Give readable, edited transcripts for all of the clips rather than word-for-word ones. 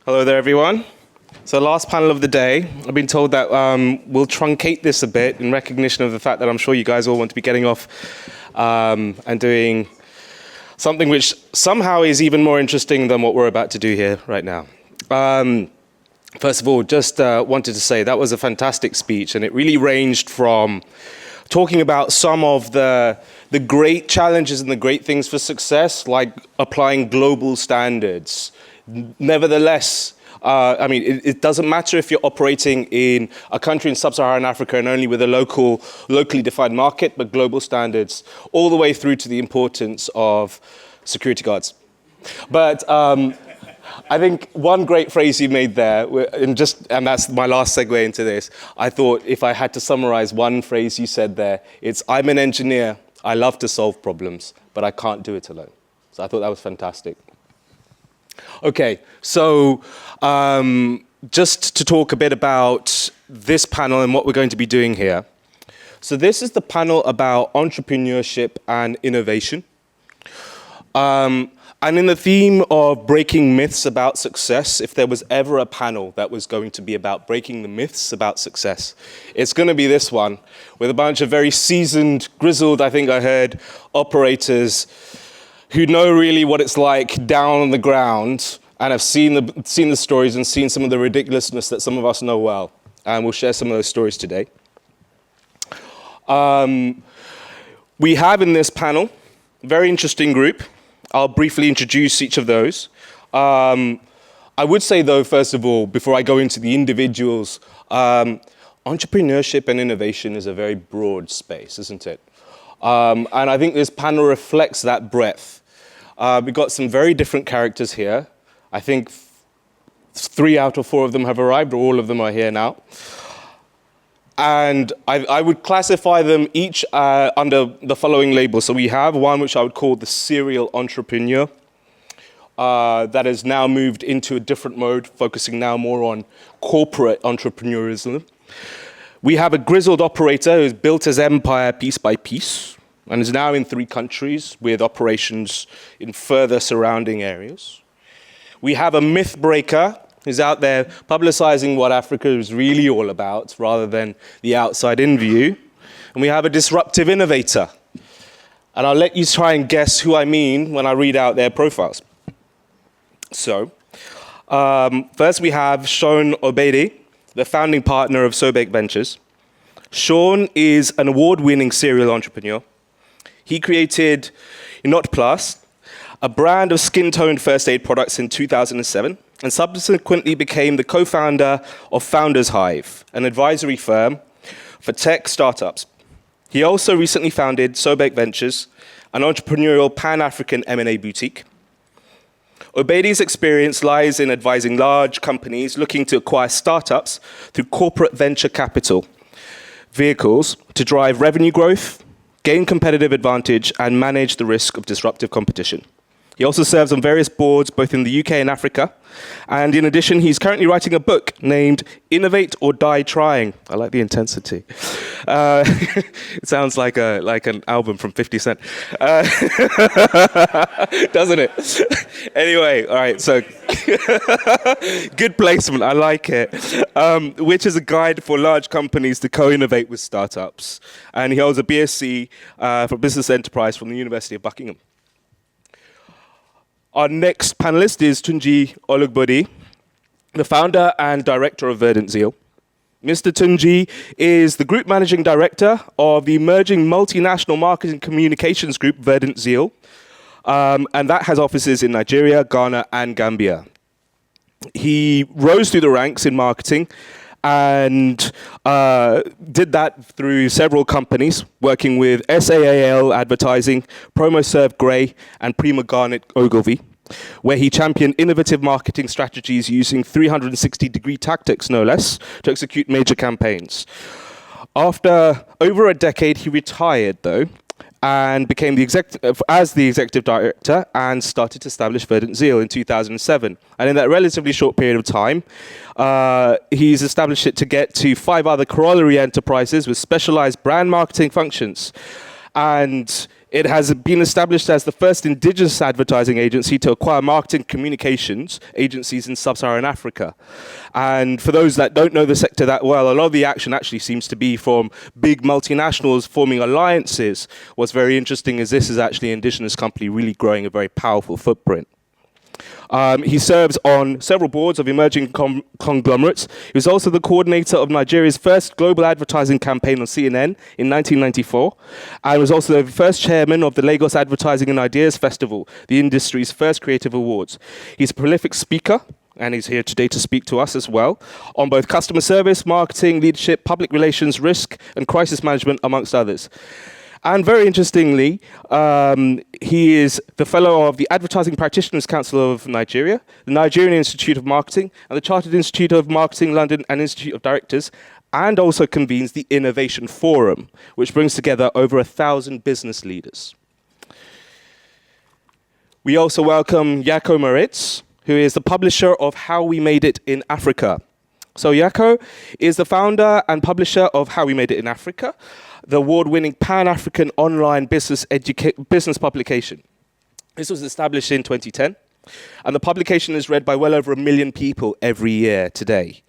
Hello there, everyone. So last panel of the day, I've been told that we'll truncate this a bit in recognition of the fact that I'm sure you guys all want to be getting off and doing something which somehow is even more interesting than what we're about to do here right now. First of all, just wanted to say that was a fantastic speech, and it really ranged from talking about some of the great challenges and the great things for success, like applying global standards. Nevertheless, it doesn't matter if you're operating in a country in sub-Saharan Africa and only with a locally defined market, but global standards, all the way through to the importance of security guards. But I think one great phrase you made there, and that's my last segue into this, I thought if I had to summarize one phrase you said there, it's, I'm an engineer, I love to solve problems, but I can't do it alone. So I thought that was fantastic. Okay, so just to talk a bit about this panel and what we're going to be doing here. So this is the panel about entrepreneurship and innovation. And in the theme of breaking myths about success, if there was ever a panel that was going to be about breaking the myths about success, it's going to be this one, with a bunch of very seasoned, grizzled, I think I heard, operators who know really what it's like down on the ground and have seen the stories and seen some of the ridiculousness that some of us know well. And we'll share some of those stories today. We have in this panel a very interesting group. I'll briefly introduce each of those. I would say, though, first of all, before I go into the individuals, entrepreneurship and innovation is a very broad space, isn't it? And I think this panel reflects that breadth. We've got some very different characters here. I think 3 out of 4 of them have arrived, or all of them are here now. And I would classify them each under the following label. So we have one which I would call the serial entrepreneur that has now moved into a different mode, focusing now more on corporate entrepreneurism. We have a grizzled operator who's built his empire piece by piece and is now in 3 countries with operations in further surrounding areas. We have a myth breaker who's out there publicizing what Africa is really all about rather than the outside-in view. And we have a disruptive innovator. And I'll let you try and guess who I mean when I read out their profiles. So, first we have Sean Obedi, the founding partner of Sobek Ventures. Sean is an award-winning serial entrepreneur. He created Not Plus, a brand of skin-toned first aid products in 2007, and subsequently became the co-founder of Founders Hive, an advisory firm for tech startups. He also recently founded Sobek Ventures, an entrepreneurial Pan-African M&A boutique. Obedi's experience lies in advising large companies looking to acquire startups through corporate venture capital vehicles to drive revenue growth, gain competitive advantage, and manage the risk of disruptive competition. He also serves on various boards, both in the UK and Africa. And in addition, he's currently writing a book named Innovate or Die Trying. I like the intensity. It sounds like an album from 50 Cent. Doesn't it? Anyway, all right, so good placement, I like it. Which is a guide for large companies to co-innovate with startups. And he holds a BSc for Business Enterprise from the University of Buckingham. Our next panelist is Tunji Olugbodi, the founder and director of Verdant Zeal. Mr. Tunji is the group managing director of the emerging multinational marketing communications group Verdant Zeal, and that has offices in Nigeria, Ghana, and Gambia. He rose through the ranks in marketing and did that through several companies, working with SAAL Advertising, PromoServe Grey, and Prima Garnet Ogilvy, where he championed innovative marketing strategies using 360-degree tactics, no less, to execute major campaigns. After over a decade, he retired, though, and became the executive director and started to establish Verdant Zeal in 2007. And in that relatively short period of time, he's established it to get to 5 other corollary enterprises with specialized brand marketing functions. And It has been established as the first indigenous advertising agency to acquire marketing communications agencies in sub-Saharan Africa. And for those that don't know the sector that well, a lot of the action actually seems to be from big multinationals forming alliances. What's very interesting is this is actually an indigenous company really growing a very powerful footprint. He serves on several boards of emerging conglomerates. He was also the coordinator of Nigeria's first global advertising campaign on CNN in 1994, and was also the first chairman of the Lagos Advertising and Ideas Festival, the industry's first creative awards. He's a prolific speaker, and he's here today to speak to us as well, on both customer service, marketing, leadership, public relations, risk, and crisis management, amongst others. And very interestingly, he is the fellow of the Advertising Practitioners Council of Nigeria, the Nigerian Institute of Marketing, and the Chartered Institute of Marketing London and Institute of Directors, and also convenes the Innovation Forum, which brings together over 1,000 business leaders. We also welcome Jaco Moritz, who is the publisher of How We Made It in Africa. So Jaco is the founder and publisher of How We Made It in Africa, the award-winning Pan-African online business publication. This was established in 2010, and the publication is read by well over 1 million people every year today.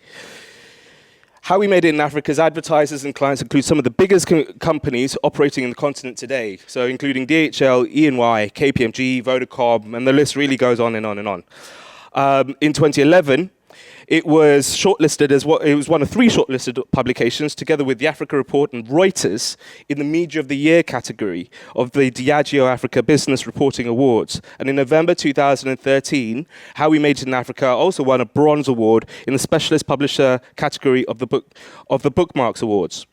How We Made It in Africa's advertisers and clients include some of the biggest companies operating in the continent today, so including DHL, E&Y, KPMG, Vodacom, and the list really goes on and on and on. In 2011, it was shortlisted as it was one of 3 shortlisted publications, together with the Africa Report and Reuters, in the Media of the Year category of the Diageo Africa Business Reporting Awards. And in November 2013, How We Made It in Africa also won a Bronze Award in the Specialist Publisher category of the Bookmarks Awards.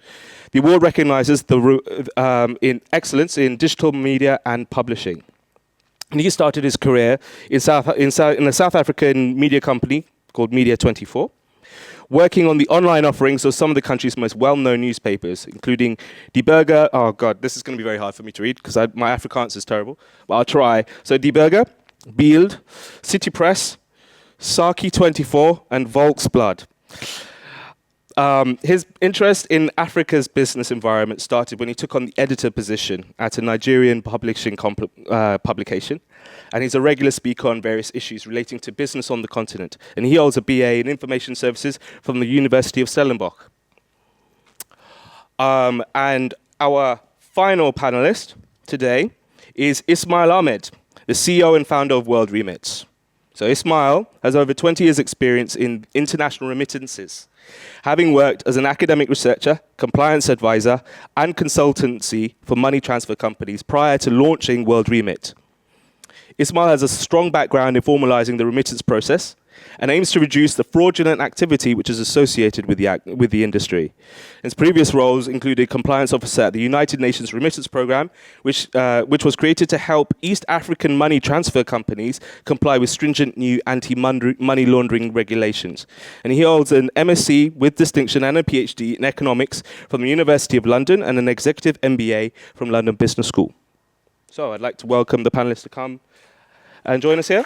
The award recognizes in excellence in digital media and publishing. And he started his career in a South African media company called Media 24, working on the online offerings of some of the country's most well-known newspapers, including Die Burger. Oh God, this is going to be very hard for me to read because my Afrikaans is terrible, but I'll try. So Die Burger, Bild, City Press, Saki 24, and Volksblad. His interest in Africa's business environment started when he took on the editor position at a Nigerian publishing publication. And he's a regular speaker on various issues relating to business on the continent. And he holds a BA in Information Services from the University of Stellenbosch. And our final panelist today is Ismail Ahmed, the CEO and founder of World Remits. So Ismail has over 20 years' experience in international remittances, having worked as an academic researcher, compliance advisor, and consultancy for money transfer companies prior to launching World Remit. Ismail has a strong background in formalizing the remittance process and aims to reduce the fraudulent activity which is associated with the industry. His previous roles included compliance officer at the United Nations Remittance Program, which was created to help East African money transfer companies comply with stringent new anti-money laundering regulations. And he holds an MSc with distinction and a PhD in economics from the University of London and an executive MBA from London Business School. So I'd like to welcome the panelists to come and join us here.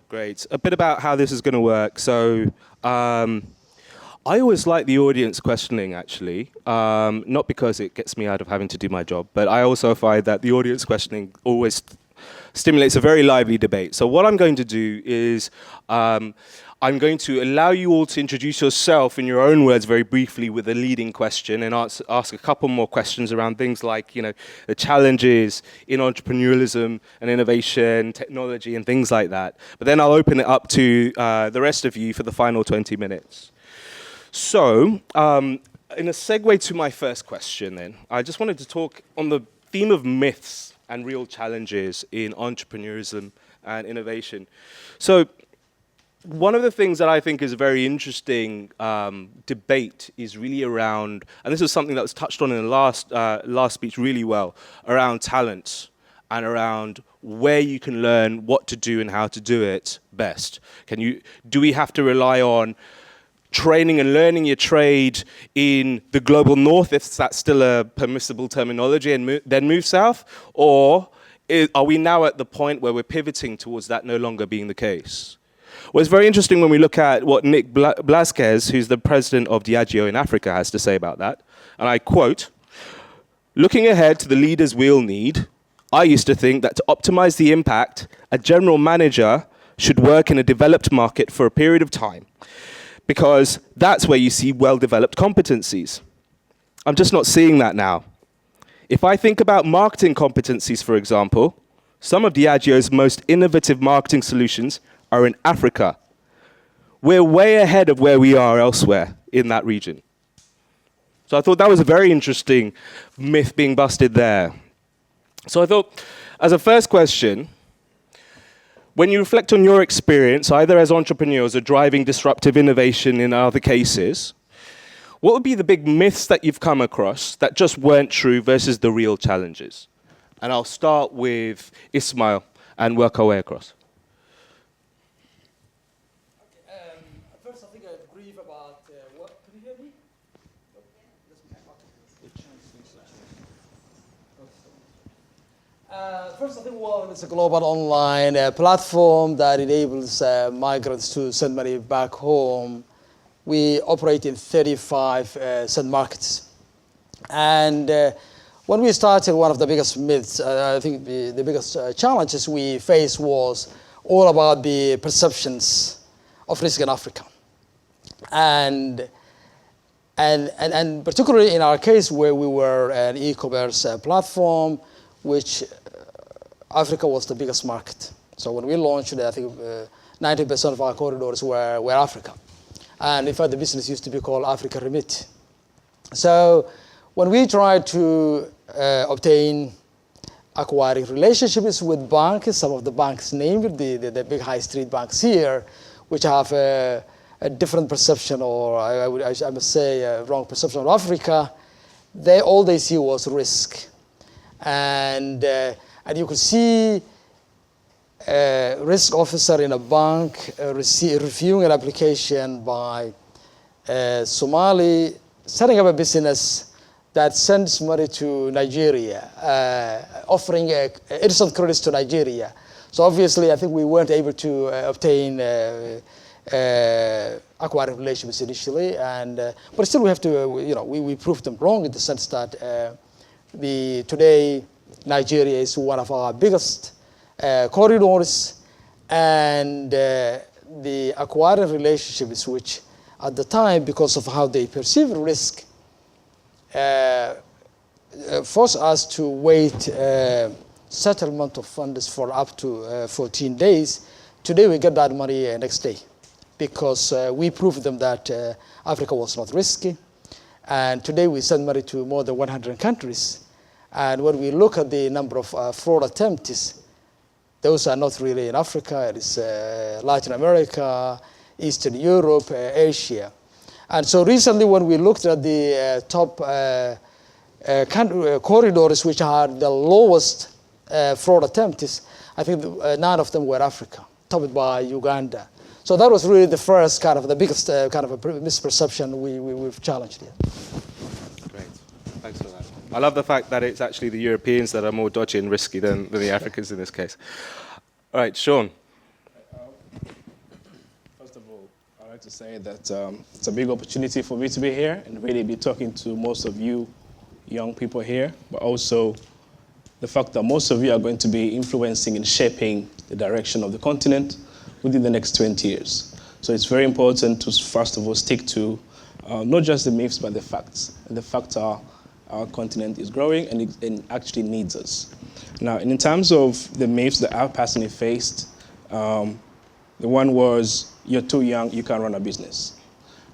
Great. A bit about how this is going to work. So I always like the audience questioning, actually, not because it gets me out of having to do my job, but I also find that the audience questioning always stimulates a very lively debate. So what I'm going to do is I'm going to allow you all to introduce yourself in your own words very briefly with a leading question and ask a couple more questions around things like, the challenges in entrepreneurialism and innovation, technology, and things like that. But then I'll open it up to the rest of you for the final 20 minutes. So, in a segue to my first question then, I just wanted to talk on the theme of myths and real challenges in entrepreneurship and innovation. So, one of the things that I think is a very interesting debate is really around, and this is something that was touched on in the last speech really well, around talent and around where you can learn what to do and how to do it best. Do we have to rely on training and learning your trade in the global north, if that's still a permissible terminology, and then move south? Or are we now at the point where we're pivoting towards that no longer being the case? Well, it's very interesting when we look at what Nick Blasquez, who's the president of Diageo in Africa, has to say about that. And I quote, "Looking ahead to the leaders we'll need, I used to think that to optimize the impact, a general manager should work in a developed market for a period of time, because that's where you see well-developed competencies. I'm just not seeing that now. If I think about marketing competencies, for example, some of Diageo's most innovative marketing solutions are in Africa. We're way ahead of where we are elsewhere in that region." So I thought that was a very interesting myth being busted there. So I thought, as a first question, when you reflect on your experience, either as entrepreneurs or driving disruptive innovation in other cases, what would be the big myths that you've come across that just weren't true versus the real challenges? And I'll start with Ismail and work our way across. First, I think I brief about what. Can you hear me? First, I think it's a global online platform that enables migrants to send money back home. We operate in 35 send markets. And when we started, one of the biggest myths, I think the biggest challenges we faced was all about the perceptions of risk in Africa. And particularly in our case, where we were an e-commerce platform, which Africa was the biggest market. So when we launched, I think 90% of our corridors were Africa. And in fact, the business used to be called Africa Remit. So when we tried to obtain acquiring relationships with banks, some of the banks named, the big high street banks here, which have a different perception, or I must say a wrong perception of Africa, all they see was risk. And you could see a risk officer in a bank reviewing an application by a Somali setting up a business that sends money to Nigeria, offering instant credits to Nigeria. So obviously, I think we weren't able to obtain acquiring relationships initially, but still we have to, we proved them wrong in the sense that today Nigeria is one of our biggest corridors, and the acquiring relationships, which at the time, because of how they perceive risk, forced us to wait settlement of funds for up to 14 days. Today we get that money next day, because we proved them that Africa was not risky. And today we send money to more than 100 countries. And when we look at the number of fraud attempts, those are not really in Africa. It is Latin America, Eastern Europe, Asia. And so recently when we looked at the top corridors which had the lowest fraud attempts, I think 9 of them were Africa, topped by Uganda. So that was really the first the biggest kind of a misperception we've challenged here. Great, thanks for that. I love the fact that it's actually the Europeans that are more dodgy and risky than the Africans in this case. All right, Sean. First of all, I'd like to say that it's a big opportunity for me to be here and really be talking to most of you young people here, but also the fact that most of you are going to be influencing and shaping the direction of the continent within the next 20 years. So it's very important to, first of all, stick to not just the myths, but the facts. And the facts are our continent is growing and it actually needs us. Now, in terms of the myths that I've personally faced, the one was, you're too young, you can't run a business.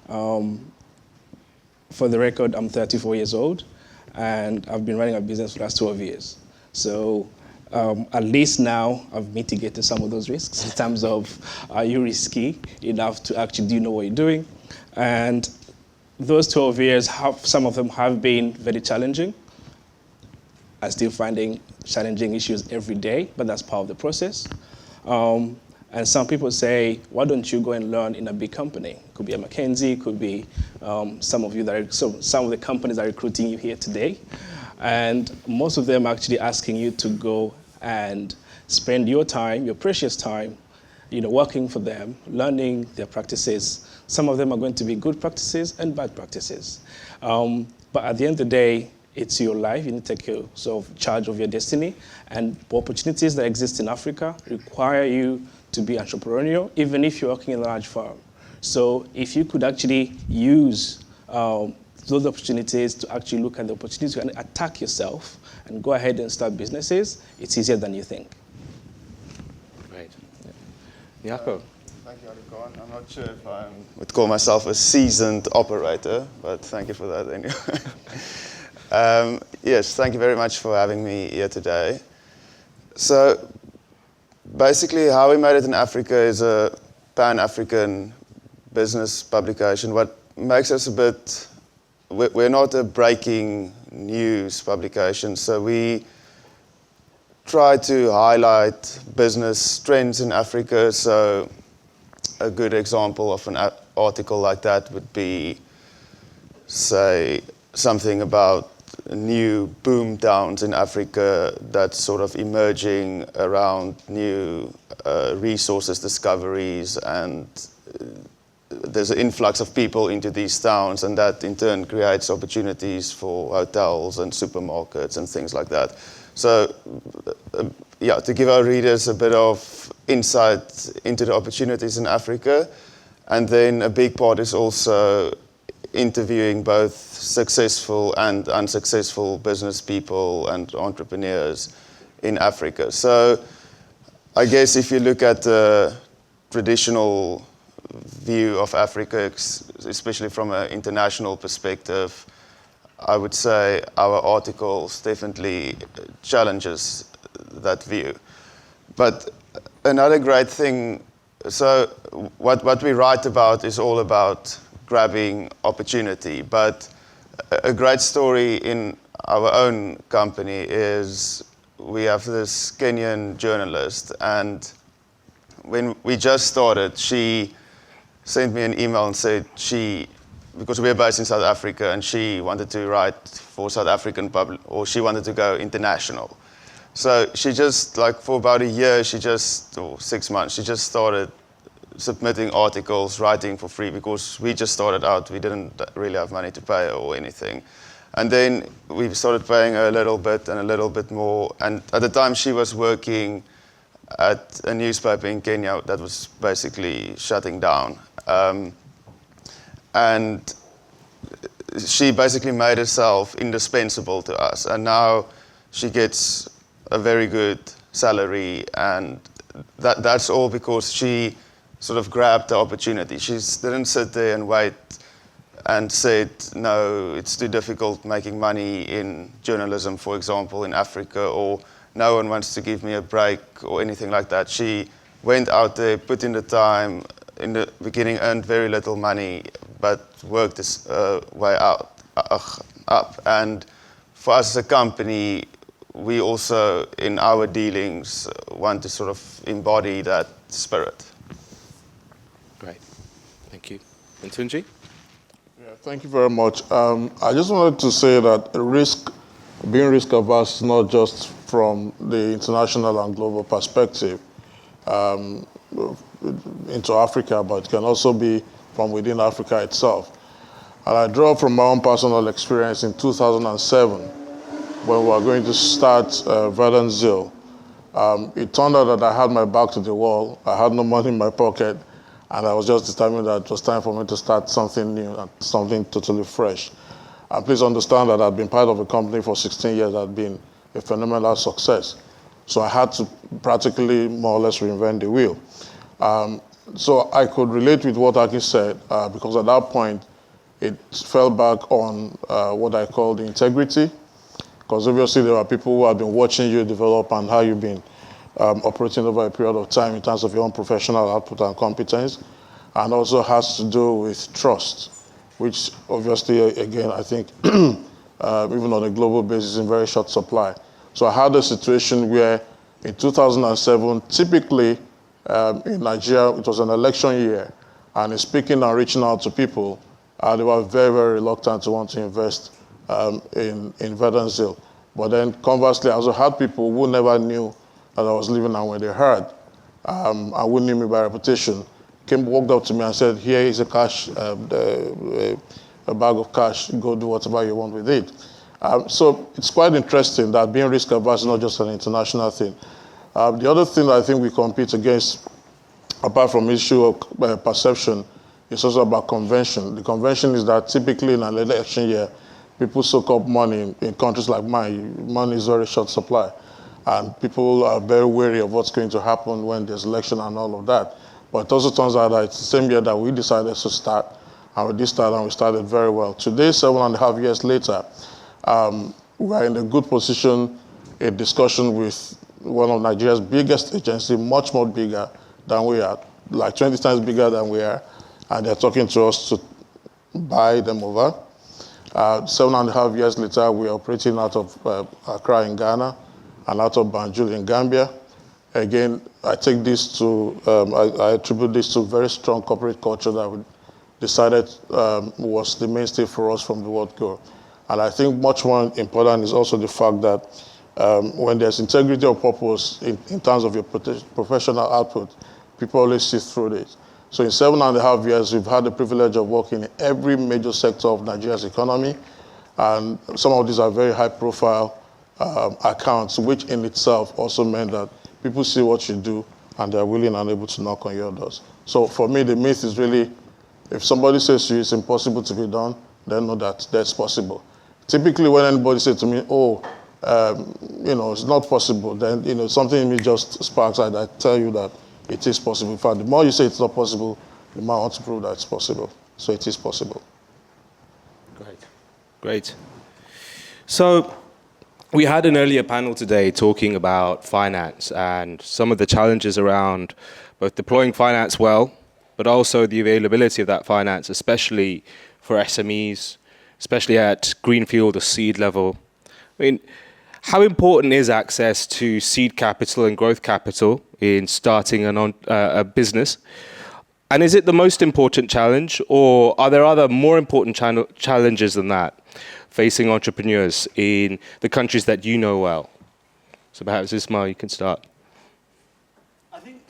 For the record, I'm 34 years old, and I've been running a business for the last 12 years. So at least now I've mitigated some of those risks in terms of, are you risky enough to actually do you know what you're doing? And those 12 years, some of them have been very challenging. I'm still finding challenging issues every day, but that's part of the process. And some people say, why don't you go and learn in a big company? It could be a McKinsey, it could be some of the companies that are recruiting you here today. And most of them are actually asking you to go and spend your time, your precious time, working for them, learning their practices. Some of them are going to be good practices and bad practices. But at the end of the day, it's your life. You need to take charge of your destiny. And opportunities that exist in Africa require you to be entrepreneurial, even if you're working in a large firm. So if you could actually use those opportunities to actually look at the opportunities and attack yourself and go ahead and start businesses, it's easier than you think. Great. Yeah. Jaco. Thank you, Alikon. I'm not sure if I would call myself a seasoned operator, but thank you for that anyway. Yes, thank you very much for having me here today. So basically how we made it in Africa is a Pan-African business publication. What makes us we're not a breaking news publication, so we try to highlight business trends in Africa. So a good example of an article like that would be, say, something about new boom towns in Africa that's sort of emerging around new resources discoveries, and there's an influx of people into these towns, and that in turn creates opportunities for hotels and supermarkets and things like that. So to give our readers a bit of insight into the opportunities in Africa. And then a big part is also interviewing both successful and unsuccessful business people and entrepreneurs in Africa. So I guess if you look at the traditional view of Africa, especially from an international perspective, I would say our articles definitely challenges that view. But another great thing, so what we write about is all about grabbing opportunity. But a great story in our own company is we have this Kenyan journalist, and when we just started, she sent me an email and said because we're based in South Africa, and she wanted to write for South African public, or she wanted to go international. So she just, for about a year, or 6 months, she just started submitting articles, writing for free, because we just started out. We didn't really have money to pay her or anything. And then we started paying her a little bit and a little bit more. And at the time, she was working at a newspaper in Kenya that was basically shutting down. And she basically made herself indispensable to us. And now she gets a very good salary, and that's all because she sort of grabbed the opportunity. She didn't sit there and wait and said, no, it's too difficult making money in journalism, for example, in Africa, or no one wants to give me a break or anything like that. She went out there, put in the time. In the beginning, earned very little money, but worked this way up. And for us as a company, we also, in our dealings, want to sort of embody that spirit. Great. Thank you. And Tunji? Yeah, thank you very much. I just wanted to say that being risk averse is not just from the international and global perspective into Africa, but it can also be from within Africa itself. And I draw from my own personal experience in 2007 when we were going to start Verdant Zeal. It turned out that I had my back to the wall. I had no money in my pocket, and I was just determined that it was time for me to start something new and something totally fresh. And please understand that I've been part of a company for 16 years that had been a phenomenal success. So I had to practically more or less reinvent the wheel. So I could relate with what Aki said, because at that point, it fell back on what I call the integrity, because obviously there are people who have been watching you develop and how you've been operating over a period of time in terms of your own professional output and competence, and also has to do with trust, which obviously, again, I think, even on a global basis, in very short supply. So I had a situation where in 2007, typically, in Nigeria, it was an election year, and in speaking and reaching out to people, they were very, very reluctant to want to invest in Verdenzil. But then conversely, I also had people who never knew that I was living, and when they heard, and who knew me by reputation, walked up to me and said, here is a cash, a bag of cash, go do whatever you want with it. So it's quite interesting that being risk averse is not just an international thing. The other thing that I think we compete against, apart from issue of perception, is also about convention. The convention is that typically in an election year, people soak up money in countries like mine. Money is very short supply. And people are very wary of what's going to happen when there's election and all of that. But it also turns out that it's the same year that we decided to start, and we did start, and we started very well. Today, 7.5 years later, we are in a good position, a discussion with one of Nigeria's biggest agencies, much more bigger than we are, like 20 times bigger than we are, and they're talking to us to buy them over. 7.5 years later, we are operating out of Accra in Ghana and out of Banjul in Gambia. Again, I take this to, I attribute this to very strong corporate culture that we decided was the mainstay for us from the word go. And I think much more important is also the fact that when there's integrity of purpose in terms of your professional output, people always see through this. So in 7.5 years, we've had the privilege of working in every major sector of Nigeria's economy. And some of these are very high profile accounts, which in itself also meant that people see what you do and they're willing and able to knock on your doors. So for me, the myth is really, if somebody says to you it's impossible to be done, then know that that's possible. Typically when anybody says to me, oh, it's not possible, then something in me just sparks. I tell you that it is possible. In fact, the more you say it's not possible, the more I want to prove that it's possible. So it is possible. Great. So we had an earlier panel today talking about finance and some of the challenges around both deploying finance well, but also the availability of that finance, especially for SMEs, especially at greenfield or seed level. I mean, how important is access to seed capital and growth capital in starting a business? And is it the most important challenge, or are there other more important challenges than that facing entrepreneurs in the countries that you know well? So perhaps Ismail, you can start. I think,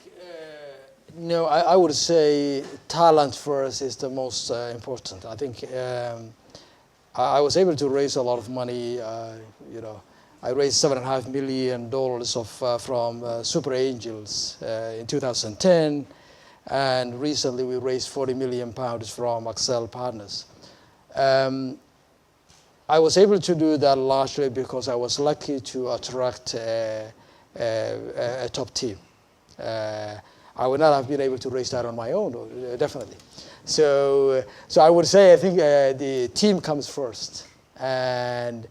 I would say talent first is the most important. I think I was able to raise a lot of money. I raised $7.5 million from super angels in 2010, and recently we raised £40 million from Accel Partners. I was able to do that largely because I was lucky to attract a top team. I would not have been able to raise that on my own, definitely. So I would say I think the team comes first, and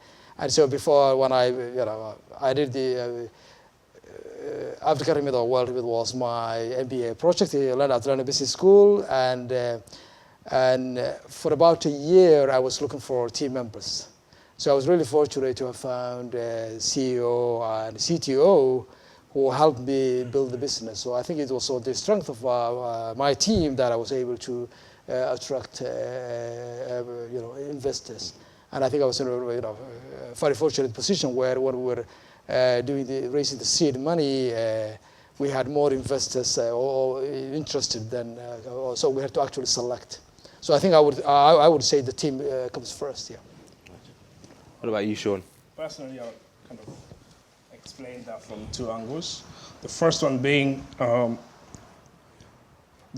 so before when I did the Africa Remit or World Remit was my MBA project. I learned at London Business School, and for about a year I was looking for team members. So I was really fortunate to have found a CEO and CTO who helped me build the business. So I think it was the strength of my team that I was able to attract investors. And I think I was in a very fortunate position where when we were raising the seed money, we had more investors interested than, so we had to actually select. So I think I would say the team comes first, yeah. What about you, Sean? Personally, I'll kind of explain that from two angles. The first one being the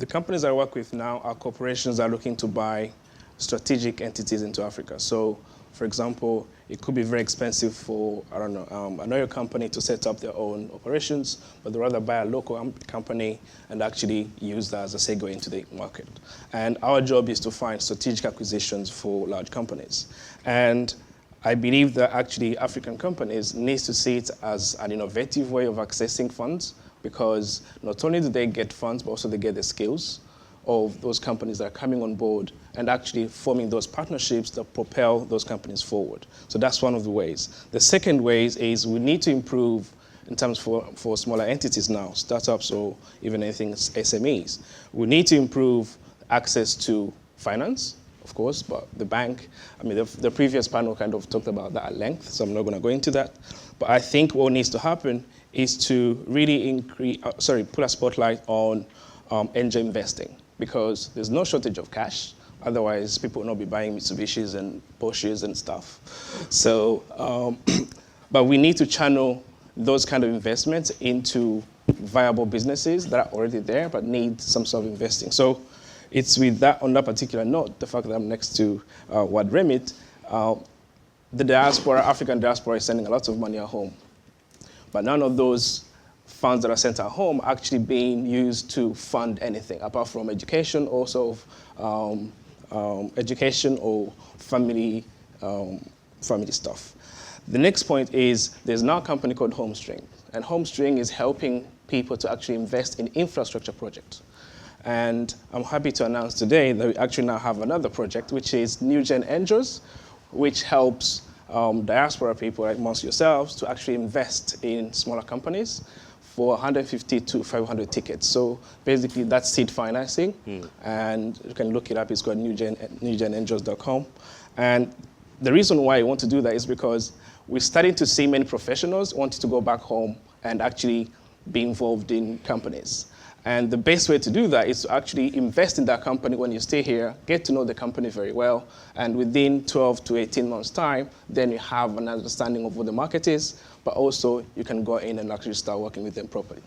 companies I work with now are corporations that are looking to buy strategic entities into Africa. So, for example, it could be very expensive for, another company to set up their own operations, but they'd rather buy a local company and actually use that as a segue into the market. And our job is to find strategic acquisitions for large companies. And I believe that actually African companies need to see it as an innovative way of accessing funds, because not only do they get funds, but also they get the skills of those companies that are coming on board and actually forming those partnerships that propel those companies forward. So that's one of the ways. The second way is we need to improve in terms for smaller entities now, startups or even anything SMEs. We need to improve access to finance, of course, but the bank, I mean, the previous panel kind of talked about that at length, so I'm not going to go into that. But I think what needs to happen is to really put a spotlight on angel investing, because there's no shortage of cash. Otherwise, people will not be buying Mitsubishis and Porsches and stuff. So, but we need to channel those kind of investments into viable businesses that are already there but need some sort of investing. So it's with that, on that particular note, the fact that I'm next to Wad Remit, the diaspora, African diaspora is sending a lot of money at home. But none of those funds that are sent at home are actually being used to fund anything, apart from education, also education or family stuff. The next point is there's now a company called Homestring, and Homestring is helping people to actually invest in infrastructure projects. And I'm happy to announce today that we actually now have another project, which is New Gen Angels, which helps diaspora people like amongst yourselves to actually invest in smaller companies for 150 to 500 tickets. So basically that's seed financing, and you can look it up. It's called newgenangels.com. And the reason why I want to do that is because we're starting to see many professionals wanting to go back home and actually be involved in companies. And the best way to do that is to actually invest in that company when you stay here, get to know the company very well, and within 12 to 18 months' time, then you have an understanding of what the market is, but also you can go in and actually start working with them properly.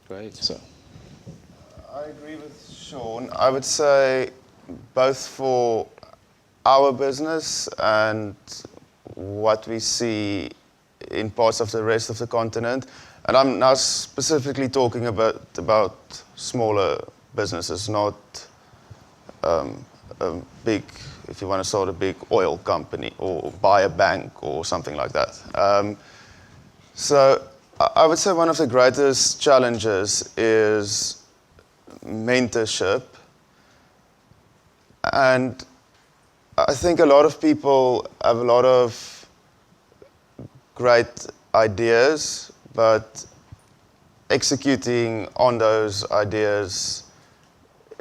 Great. So, I agree with Sean. I would say both for our business and what we see in parts of the rest of the continent, and I'm now specifically talking about smaller businesses, not a big, if you want to start a big oil company or buy a bank or something like that. So I would say one of the greatest challenges is mentorship. And I think a lot of people have a lot of great ideas, but executing on those ideas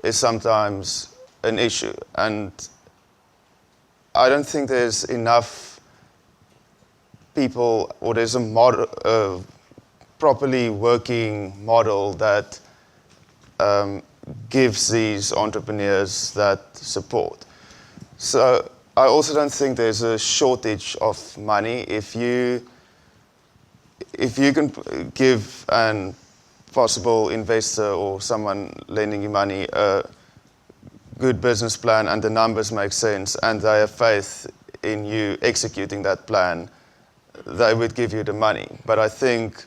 is sometimes an issue. And I don't think there's enough people, or there's a model, properly working model that gives these entrepreneurs that support. So I also don't think there's a shortage of money. If you can give an possible investor or someone lending you money a good business plan and the numbers make sense and they have faith in you executing that plan, they would give you the money. But I think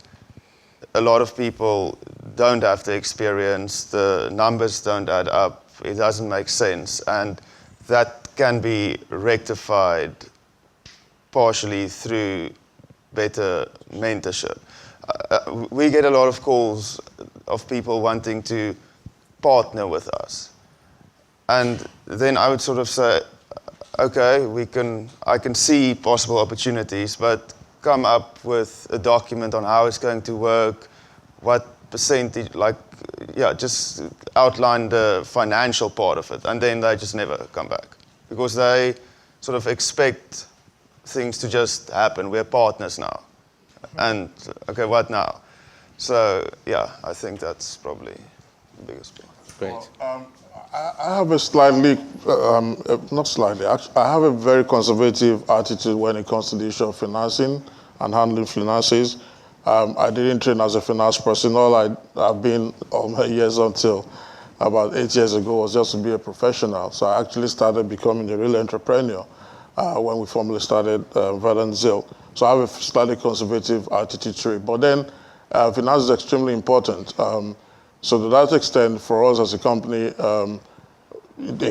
a lot of people don't have the experience, the numbers don't add up, it doesn't make sense, and that can be rectified partially through better mentorship. We get a lot of calls of people wanting to partner with us. And then I would sort of say, okay, I can see possible opportunities, but come up with a document on how it's going to work, what percentage, just outline the financial part of it. And then they just never come back because they sort of expect things to just happen. We're partners now. And, okay, what now? So, yeah, I think that's probably the biggest part. Great. Well, I have a slightly, not slightly, actually, I have a very conservative attitude when it comes to the issue of financing and handling finances. I didn't train as a finance person. All I've been all my years until about 8 years ago was just to be a professional. So I actually started becoming a real entrepreneur when we formally started Verdant Zil. So I have a slightly conservative attitude to it. But then finance is extremely important. So to that extent, for us as a company,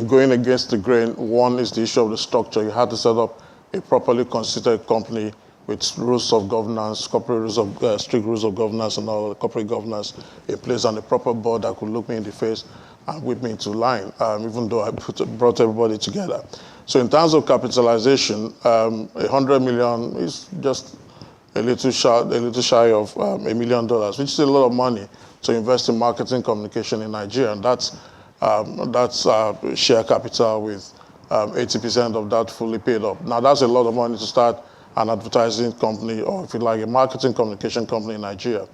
going against the grain, one is the issue of the structure. You had to set up a properly constituted company with rules of governance, corporate rules of strict rules of governance and all the corporate governance in place, and a proper board that could look me in the face and whip me into line, even though I brought everybody together. So in terms of capitalization, 100 million is just a little shy of $1 million, which is a lot of money to invest in marketing communication in Nigeria. And that's share capital with 80% of that fully paid up. Now, that's a lot of money to start an advertising company, or if you like, a marketing communication company in Nigeria.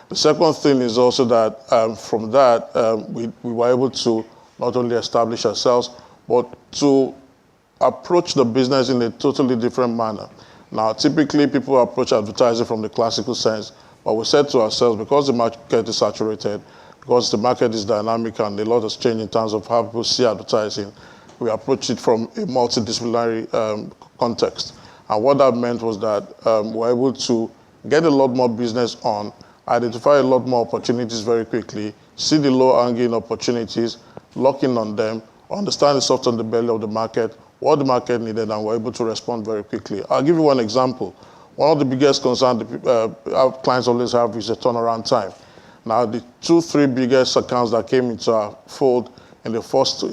The second thing is also that from that, we were able to not only establish ourselves, but to approach the business in a totally different manner. Now, typically, people approach advertising from the classical sense, but we said to ourselves, because the market is saturated, because the market is dynamic and a lot has changed in terms of how people see advertising, we approach it from a multidisciplinary context. And what that meant was that we're able to get a lot more business on, identify a lot more opportunities very quickly, see the low-hanging opportunities, lock in on them, understand the soft underbelly of the market, what the market needed, and we're able to respond very quickly. I'll give you one example. One of the biggest concerns our clients always have is the turnaround time. Now, the 2-3 biggest accounts that came into our fold in the first 2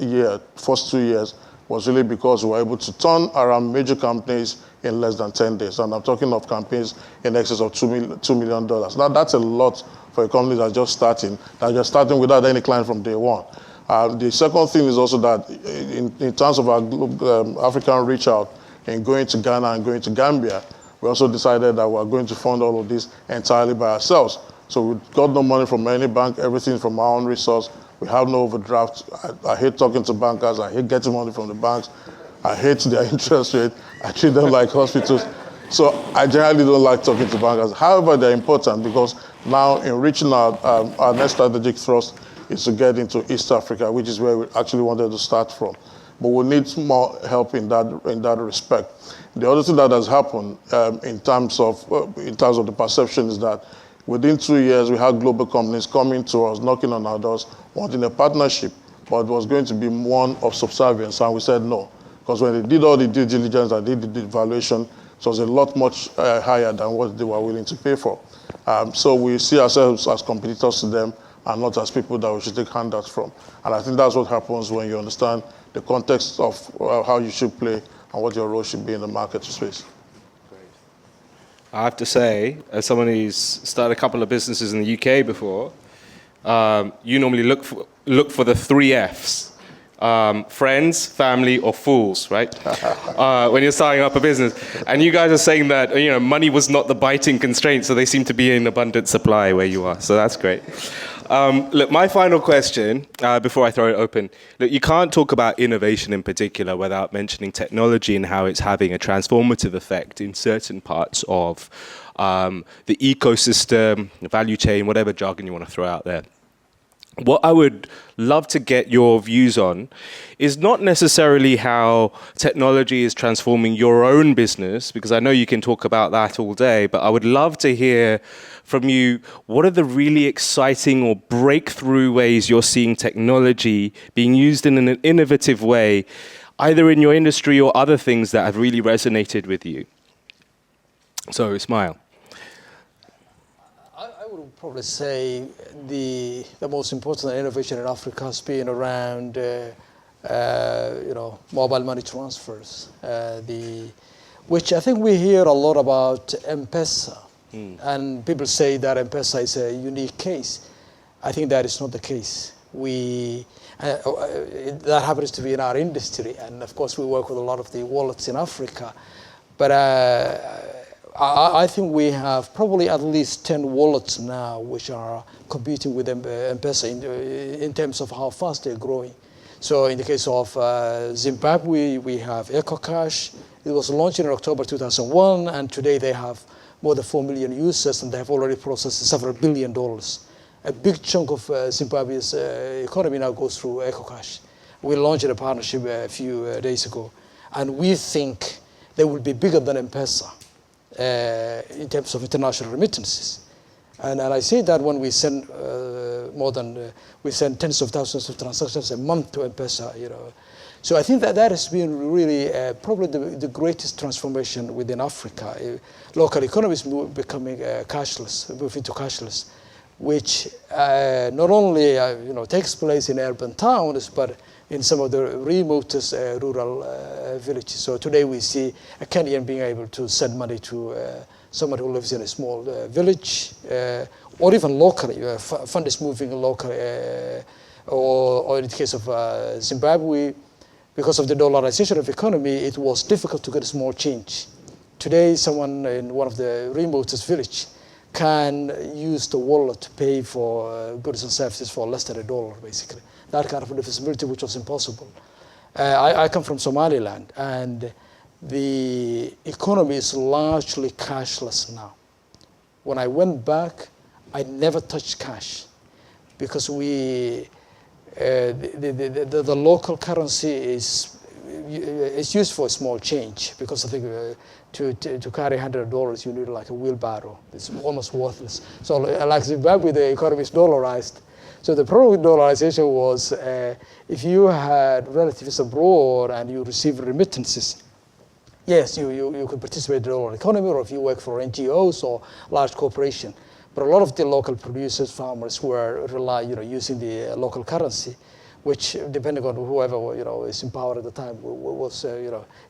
years was really because we were able to turn around major companies in less than 10 days. And I'm talking of campaigns in excess of $2 million. Now, that's a lot for a company that's just starting without any client from day one. The second thing is also that in terms of our African reach out and going to Ghana and going to Gambia, we also decided that we're going to fund all of this entirely by ourselves. So we got no money from any bank, everything from our own resource. We have no overdraft. I hate talking to bankers. I hate getting money from the banks. I hate their interest rate. I treat them like hospitals. So I generally don't like talking to bankers. However, they're important because now in reaching out, our next strategic thrust is to get into East Africa, which is where we actually wanted to start from. But we need more help in that respect. The other thing that has happened in terms of the perception is that within 2 years, we had global companies coming to us, knocking on our doors, wanting a partnership, but it was going to be one of subservience, and we said no. Because when they did all the due diligence and did the evaluation, it was a lot much higher than what they were willing to pay for. So we see ourselves as competitors to them and not as people that we should take handouts from. And I think that's what happens when you understand the context of how you should play and what your role should be in the market space. I have to say, as someone who's started a couple of businesses in the UK before, you normally look for the 3 Fs. Friends, family, or fools, right? When you're starting up a business. And you guys are saying that, money was not the biting constraint, so they seem to be in abundant supply where you are. So that's great. Look, my final question, before I throw it open. Look, you can't talk about innovation in particular without mentioning technology and how it's having a transformative effect in certain parts of the ecosystem, the value chain, whatever jargon you want to throw out there. What I would love to get your views on is not necessarily how technology is transforming your own business, because I know you can talk about that all day, but I would love to hear from you, what are the really exciting or breakthrough ways you're seeing technology being used in an innovative way, either in your industry or other things that have really resonated with you? So, Ismail. I would probably say the most important innovation in Africa has been around mobile money transfers, which I think we hear a lot about M-Pesa, and people say that M-Pesa is a unique case. I think that is not the case. That happens to be in our industry, and of course we work with a lot of the wallets in Africa, but I think we have probably at least 10 wallets now which are competing with M-Pesa in terms of how fast they're growing. So in the case of Zimbabwe, we have EcoCash. It was launched in October 2001, and today they have more than 4 million users, and they have already processed several $1 billion. A big chunk of Zimbabwe's economy now goes through EcoCash. We launched a partnership a few days ago, and we think they will be bigger than M-Pesa. In terms of international remittances. And I say that when we send we send tens of thousands of transactions a month to M-Pesa, So I think that has been really probably the greatest transformation within Africa. Local economies becoming moving to cashless, which not only takes place in urban towns, but in some of the remotest rural villages. So today we see a Kenyan being able to send money to someone who lives in a small village, or even locally, fund is moving locally, or in the case of Zimbabwe, because of the dollarization of the economy, it was difficult to get a small change. Today, someone in one of the remotest village can use the wallet to pay for goods and services for less than $1, basically. That kind of divisibility, which was impossible. I come from Somaliland, and the economy is largely cashless now. When I went back, I never touched cash because the local currency is used for a small change, because I think to carry $100 you need like a wheelbarrow. It's almost worthless. So like Zimbabwe, the economy is dollarized. So the problem with dollarization was if you had relatives abroad and you received remittances, yes, you could participate in the dollar economy, or if you work for NGOs or large corporation. But a lot of the local producers, farmers, were using the local currency, which, depending on whoever is in power at the time, was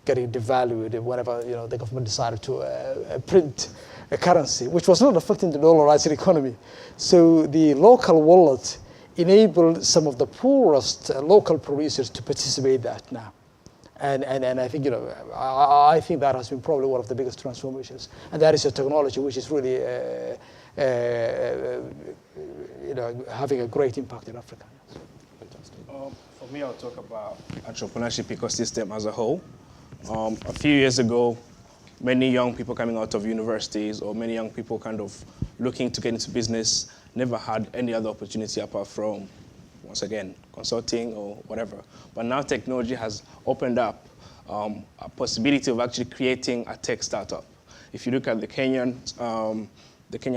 getting devalued whenever the government decided to print a currency, which was not affecting the dollarized economy. So the local wallet enabled some of the poorest local producers to participate in that now. And I think I think that has been probably one of the biggest transformations, and that is a technology which is really having a great impact in Africa. For me, I'll talk about entrepreneurship ecosystem as a whole. A few years ago, many young people coming out of universities, or many young people kind of looking to get into business, never had any other opportunity apart from, once again, consulting or whatever. But now technology has opened up a possibility of actually creating a tech startup. If you look at the Kenyan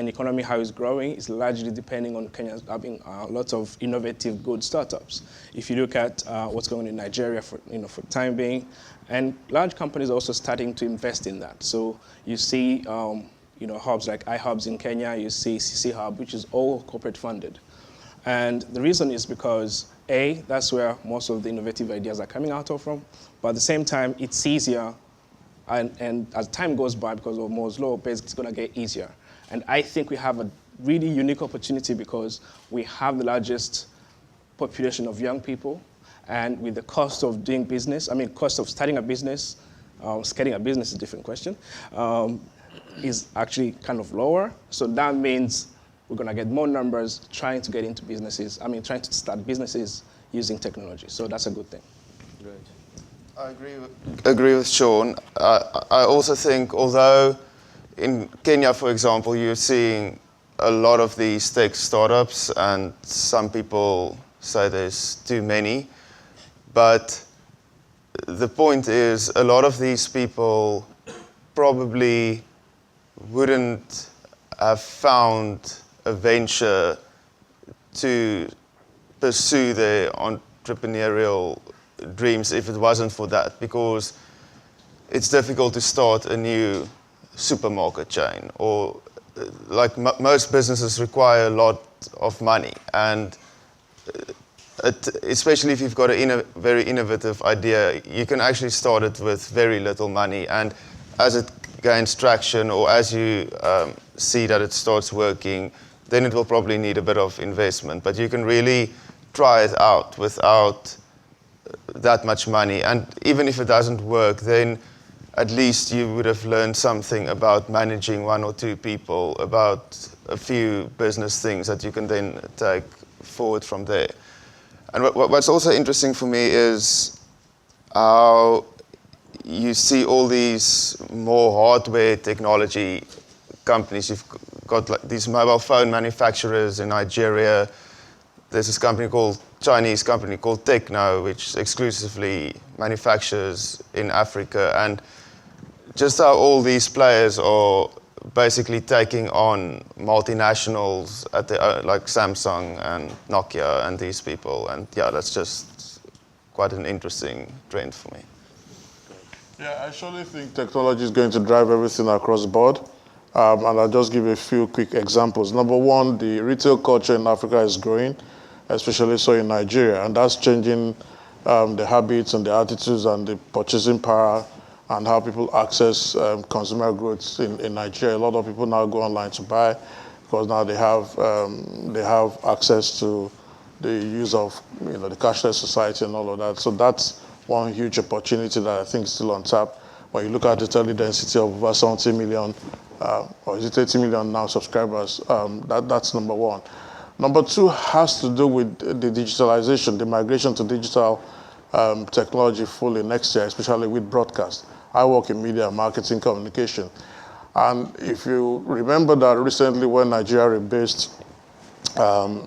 economy, how it's growing, is largely depending on Kenya having a lot of innovative, good startups. If you look at what's going on in Nigeria for the time being, and large companies are also starting to invest in that. So you see, hubs like iHubs in Kenya, you see CC Hub, which is all corporate funded. And the reason is because, A, that's where most of the innovative ideas are coming out of from, but at the same time, it's easier, and as time goes by, because of Moore's law, basically it's gonna get easier. And I think we have a really unique opportunity because we have the largest population of young people, and with the cost of doing business, cost of starting a business, scaling a business is a different question, is actually kind of lower. So that means we're going to get more numbers trying to get into businesses, trying to start businesses using technology. So that's a good thing. Great. I agree with Sean. I also think, although in Kenya, for example, you're seeing a lot of these tech startups, and some people say there's too many, but the point is a lot of these people probably wouldn't have found a venture to pursue their entrepreneurial dreams if it wasn't for that, because it's difficult to start a new supermarket chain, or like most businesses require a lot of money, and especially if you've got a very innovative idea, you can actually start it with very little money, and as it gains traction, or as you see that it starts working, then it will probably need a bit of investment. But you can really try it out without that much money. And even if it doesn't work, then at least you would have learned something about managing one or two people, about a few business things that you can then take forward from there. And what's also interesting for me is how you see all these more hardware technology companies. You've got like these mobile phone manufacturers in Nigeria. There's this Chinese company called Techno, which exclusively manufactures in Africa. And just how all these players are basically taking on multinationals like Samsung and Nokia and these people. And yeah, that's just quite an interesting trend for me. Yeah, I surely think technology is going to drive everything across the board. And I'll just give a few quick examples. Number one, the retail culture in Africa is growing, especially so in Nigeria. And that's changing the habits and the attitudes and the purchasing power and how people access consumer goods in Nigeria. A lot of people now go online to buy because now they have access to the use of the cashless society and all of that. So that's one huge opportunity that I think is still on tap. When you look at the tele-density of over 70 million, or is it 80 million now subscribers, that's number one. Number two has to do with the digitalization, the migration to digital technology fully next year, especially with broadcast. I work in media, marketing, communication. And if you remember that recently when Nigeria rebased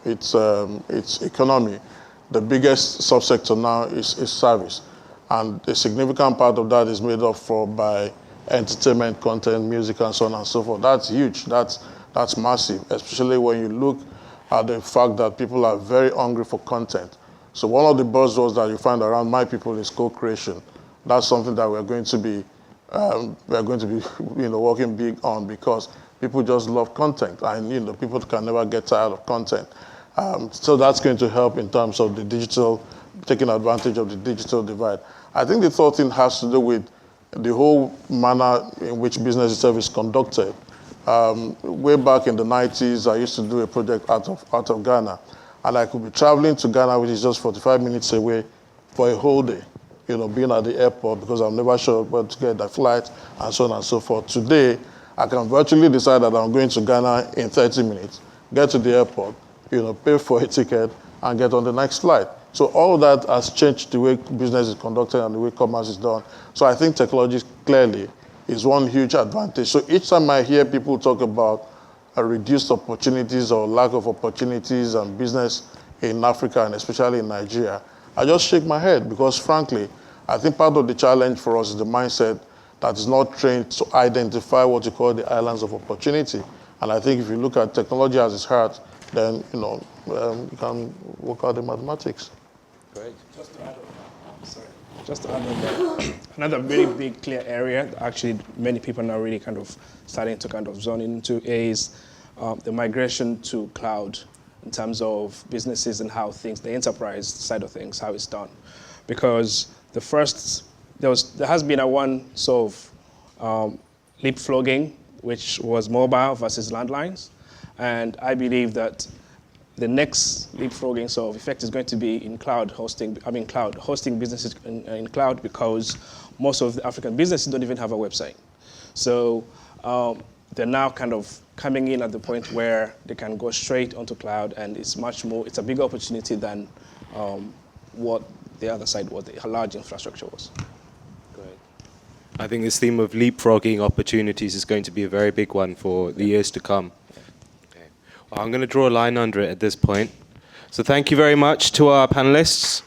its economy, the biggest subsector now is service. And a significant part of that is made up by entertainment, content, music, and so on and so forth. That's huge. That's massive, especially when you look at the fact that people are very hungry for content. So one of the buzzwords that you find around my people is co-creation. That's something that we're going to be working big on, because people just love content, and people can never get tired of content. So that's going to help in terms of the digital, taking advantage of the digital divide. I think the third thing has to do with the whole manner in which business itself is conducted. Way back in the 90s, I used to do a project out of Ghana, and I could be traveling to Ghana, which is just 45 minutes away, for a whole day, being at the airport because I'm never sure where to get the flight and so on and so forth. Today, I can virtually decide that I'm going to Ghana in 30 minutes, get to the airport, pay for a ticket, and get on the next flight. So all that has changed the way business is conducted and the way commerce is done. So I think technology clearly is one huge advantage. So each time I hear people talk about reduced opportunities or lack of opportunities and business in Africa, and especially in Nigeria, I just shake my head, because frankly, I think part of the challenge for us is the mindset that is not trained to identify what you call the islands of opportunity. And I think if you look at technology as its heart, then you can work out the mathematics. Great. Just to add on that, another very big clear area that actually many people are now really kind of starting to kind of zone into is the migration to cloud in terms of businesses and how things, the enterprise side of things, how it's done. Because there has been a one sort of leapfrogging, which was mobile versus landlines. And I believe that the next leapfrogging sort of effect is going to be in hosting businesses in cloud, because most of the African businesses don't even have a website. So they're now kind of coming in at the point where they can go straight onto cloud, and it's a bigger opportunity than what the other side was, the large infrastructure was. Great. I think this theme of leapfrogging opportunities is going to be a very big one for the years to come. I'm going to draw a line under it at this point. So thank you very much to our panelists.